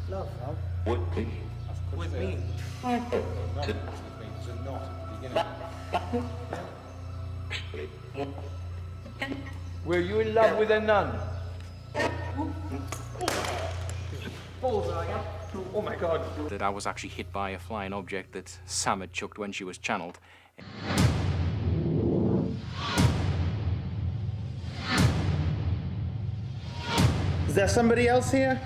Love. Would be. With me. Not with me. It's a knot at the beginning. Were you in love with a nun? Oh my God. That I was actually hit by a flying object that Sam had chucked when she was channeled. Is there somebody else here?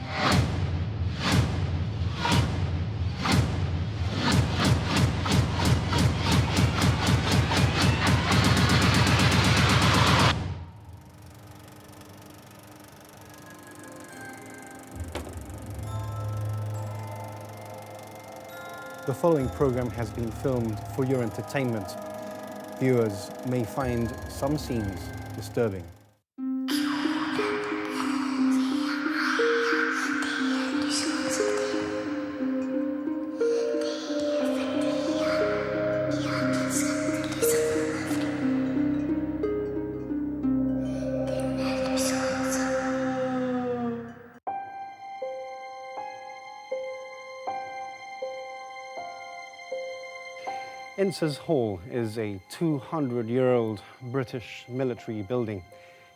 The following program has been filmed for your entertainment. Viewers may find some scenes disturbing. Inces Hall is a 200-year-old British military building.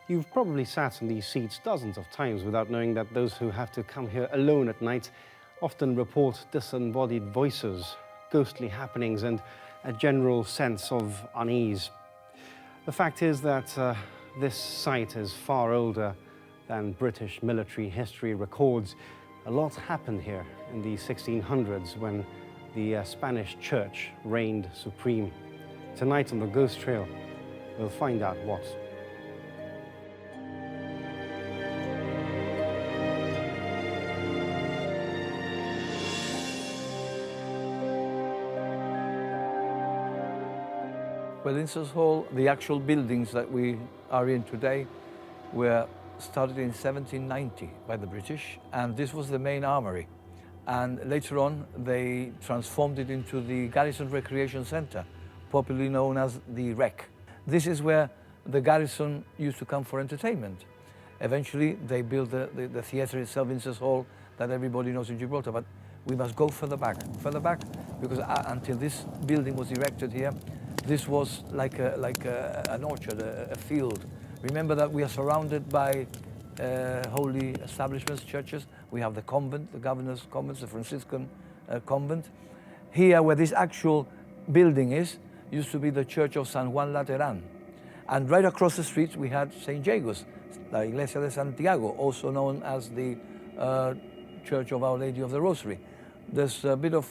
You've probably sat in these seats dozens of times without knowing that those who have to come here alone at night often report disembodied voices, ghostly happenings, and a general sense of unease. The fact is that this site is far older than British military history records. A lot happened here in the 1600s when the Spanish church reigned supreme. Tonight on the Ghost Trail, we'll find out what. Well, Inces Hall, the actual buildings that we are in today were started in 1790 by the British, and this was the main armory. And later on, they transformed it into the Garrison Recreation Centre, popularly known as the Rec. This is where the garrison used to come for entertainment. Eventually, they built the theatre itself, Inces Hall, that everybody knows in Gibraltar, but we must go further back, because until this building was erected here, this was like an orchard, a field. Remember that we are surrounded by holy establishments, churches. We have the convent, the governor's convent, the Franciscan convent. Here, where this actual building is, used to be the church of San Juan Lateran. And right across the street, we had St. Jago's, la Iglesia de Santiago, also known as the Church of Our Lady of the Rosary. There's a bit of,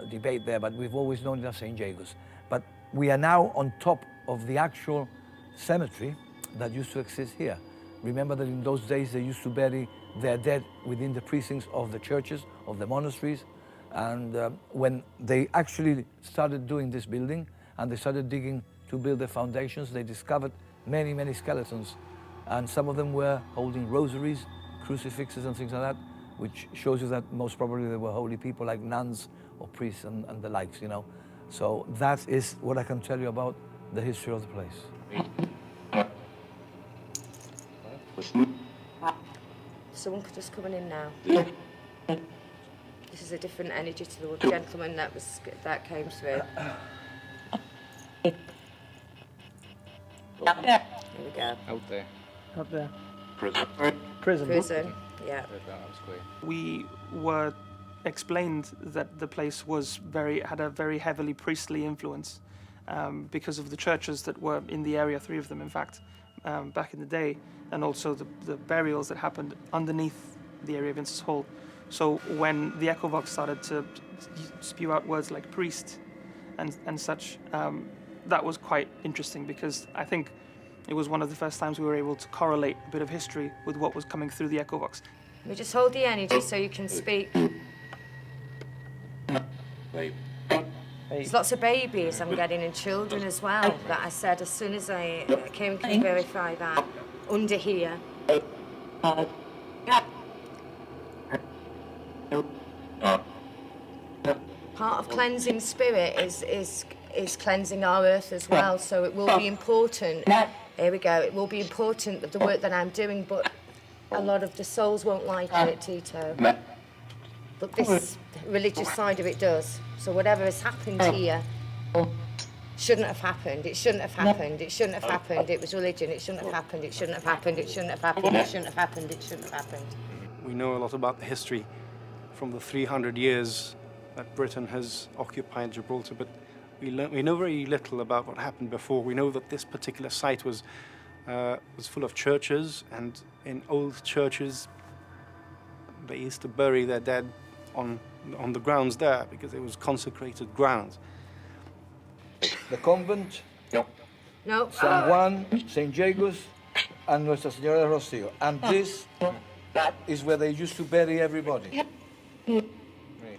debate there, but we've always known it as St. Jago's. But we are now on top of the actual cemetery that used to exist here. Remember that in those days they used to bury their dead within the precincts of the churches, of the monasteries. And when they actually started doing this building and they started digging to build the foundations, they discovered many, many skeletons. And some of them were holding rosaries, crucifixes and things like that, which shows you that most probably they were holy people like nuns or priests and the likes, you know. So that is what I can tell you about the history of the place. Someone just coming in now. This is a different energy to the gentleman that came through. Here we go. Out there. Up there. Prison. Prison. Yeah. We were explained that the place was had a very heavily priestly influence because of the churches that were in the area, 3 of them in fact, back in the day, and also the burials that happened underneath the area of Inces Hall. So when the Echo Vox started to spew out words like priest and such, that was quite interesting, because I think it was one of the first times we were able to correlate a bit of history with what was coming through the Echo Vox. We just hold the energy so you can speak. There's lots of babies I'm getting, and children as well, that I said as soon as I came to verify that under here. Part of cleansing spirit is cleansing our earth as well, so it will be important. Here we go. It will be important that the work that I'm doing, but a lot of the souls won't like it, Tito. But this religious side of it does. So whatever has happened here shouldn't have happened. It shouldn't have happened. It shouldn't have happened. It was religion. It shouldn't have happened. It shouldn't have happened. It shouldn't have happened. It shouldn't have happened. It shouldn't have happened. We know a lot about the history from the 300 years that Britain has occupied Gibraltar, but we know very little about what happened before. We know that this particular site was full of churches, and in old churches they used to bury their dead on the grounds there because it was consecrated ground. The convent, No. San Juan, St. Jagos, and Nuestra Señora de Rocío. And this is where they used to bury everybody.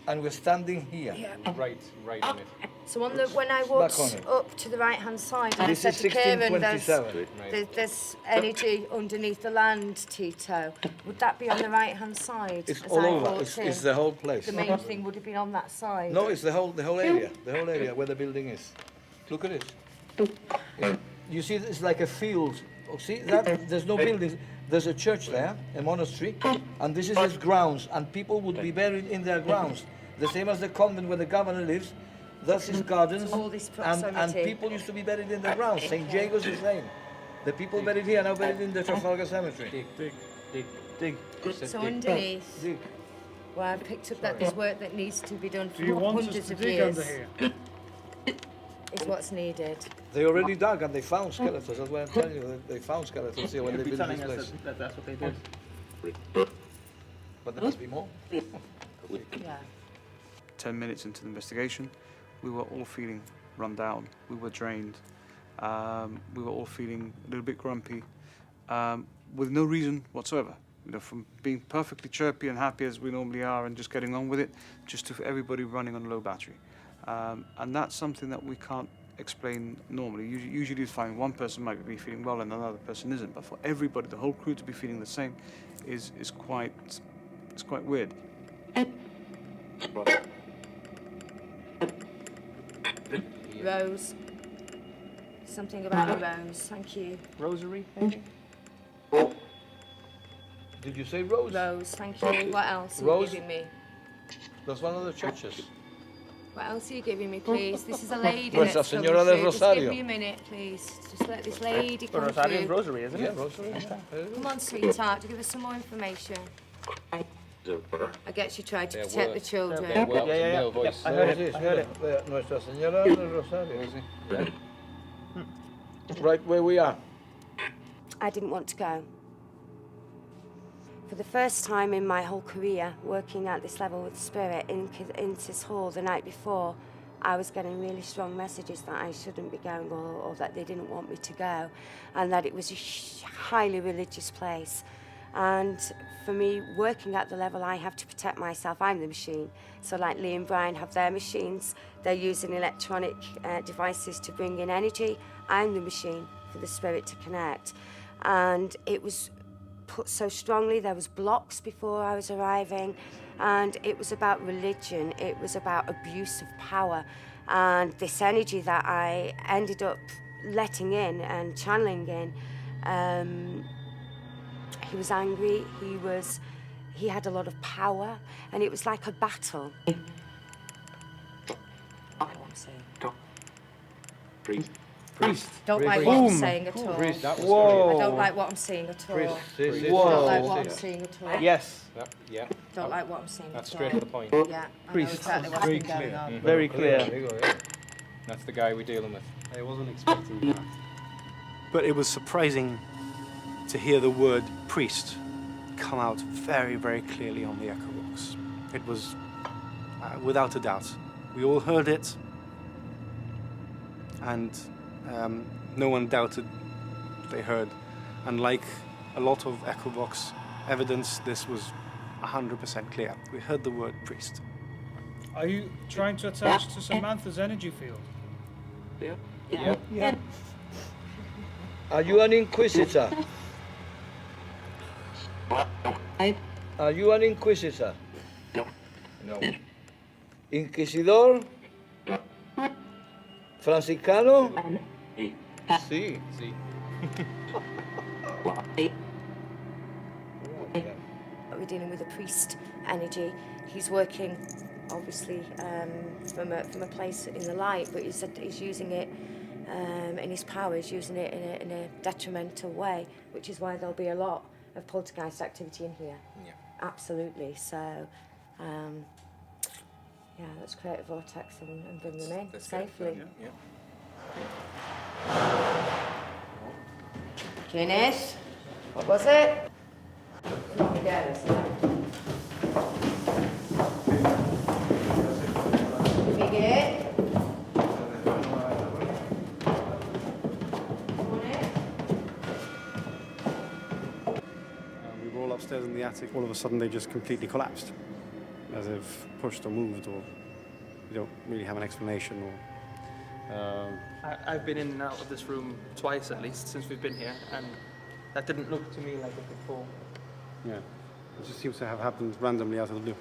And we're standing here. Right on it. So when I walked up to the right-hand side, and I This said is to Kieran, 1627. there's energy underneath the land, Tito. Would that be on the right-hand side? It's as all I over. walked It's in? the whole place. The main thing would have been on that side. No, it's the whole area. The whole area where the building is. Look at it. You see, it's like a field. Oh, see that? There's no buildings. There's a church there, a monastery, and this is its grounds. And people would be buried in their grounds, the same as the convent where the governor lives. That's his gardens, So all this and proximity. people used to be buried in the grounds. St. Jagos is the same. The people buried here are now buried in the Trafalgar Cemetery. Dig. So underneath, Dig. where I picked up that there's work that needs to be done for Do you want us hundreds to of dig years, under here? is what's needed. They already dug and they found skeletons. That's why I'm telling you. They found skeletons here when they built this place. That's what they did. But there must be more. Yeah. 10 minutes into the investigation, we were all feeling run down. We were drained. We were all feeling a little bit grumpy, with no reason whatsoever. You know, from being perfectly chirpy and happy as we normally are and just getting on with it, just to everybody running on low battery. And that's something that we can't explain normally. Usually you find one person might be feeling well and another person isn't, but for everybody, the whole crew to be feeling the same is quite weird. Rose. Something about a rose. Thank you. Rosary, maybe? Did you say Rose? Rose. Thank you. What else are Rose? you giving me? That's one of the churches. What else are you giving me, please? This is a lady Nuestra that's coming Señora del through. Just Rosario. give me a minute, please. Just let this lady come Rosario is through. Rosary, isn't Yeah, it? Rosary. Come on, sweetheart, to give us some more information. I guess you tried to protect the children. Yeah. Voice. I heard it. Nuestra Señora del Rosario. Right where we are. I didn't want to go. For the first time in my whole career, working at this level with spirit in this hall the night before, I was getting really strong messages that I shouldn't be going, or that they didn't want me to go, and that it was a highly religious place. And for me, working at the level I have to protect myself, I'm the machine. So like Lee and Brian have their machines, they're using electronic devices to bring in energy. I'm the machine for the spirit to connect. And it was put so strongly, there was blocks before I was arriving, and it was about religion, it was about abuse of power, and this energy that I ended up letting in and channeling in. He was angry, he had a lot of power, and it was like a battle. Priest. Don't like what I'm saying at all. That was Whoa. I don't like what I'm seeing at all. Priest. Don't like what I'm seeing at all. Yes. Yeah. Don't like what I'm seeing That's at all. straight to the point. Yeah, I know Priest. exactly what's been going on. Very clear. That's the guy we're dealing with. I wasn't expecting that. But it was surprising to hear the word priest come out very, very clearly on the echo box. It was, without a doubt, we all heard it, and no one doubted they heard. And like a lot of echo box evidence, this was 100% clear. We heard the word priest. Are you trying to attach to Samantha's energy field? Yeah. Are you an inquisitor? Are you an inquisitor? No. Inquisidor? Franciscano? Sí. See? We're dealing with a priest energy. He's working, obviously, from a place in the light, but he's using it in his power. He's using it in a detrimental way, which is why there'll be a lot of poltergeist activity in here. Yeah. Absolutely. So, yeah, let's create a vortex and bring them in safely. Yeah. Guinness. What was it? Not again, isn't it? Big it. We were all upstairs in the attic. All of a sudden, they just completely collapsed, as if pushed or moved, or we don't really have an explanation. Or I've been in and out of this room twice at least since we've been here, and that didn't look to me like it before. yeah, it just seems to have happened randomly out of the blue.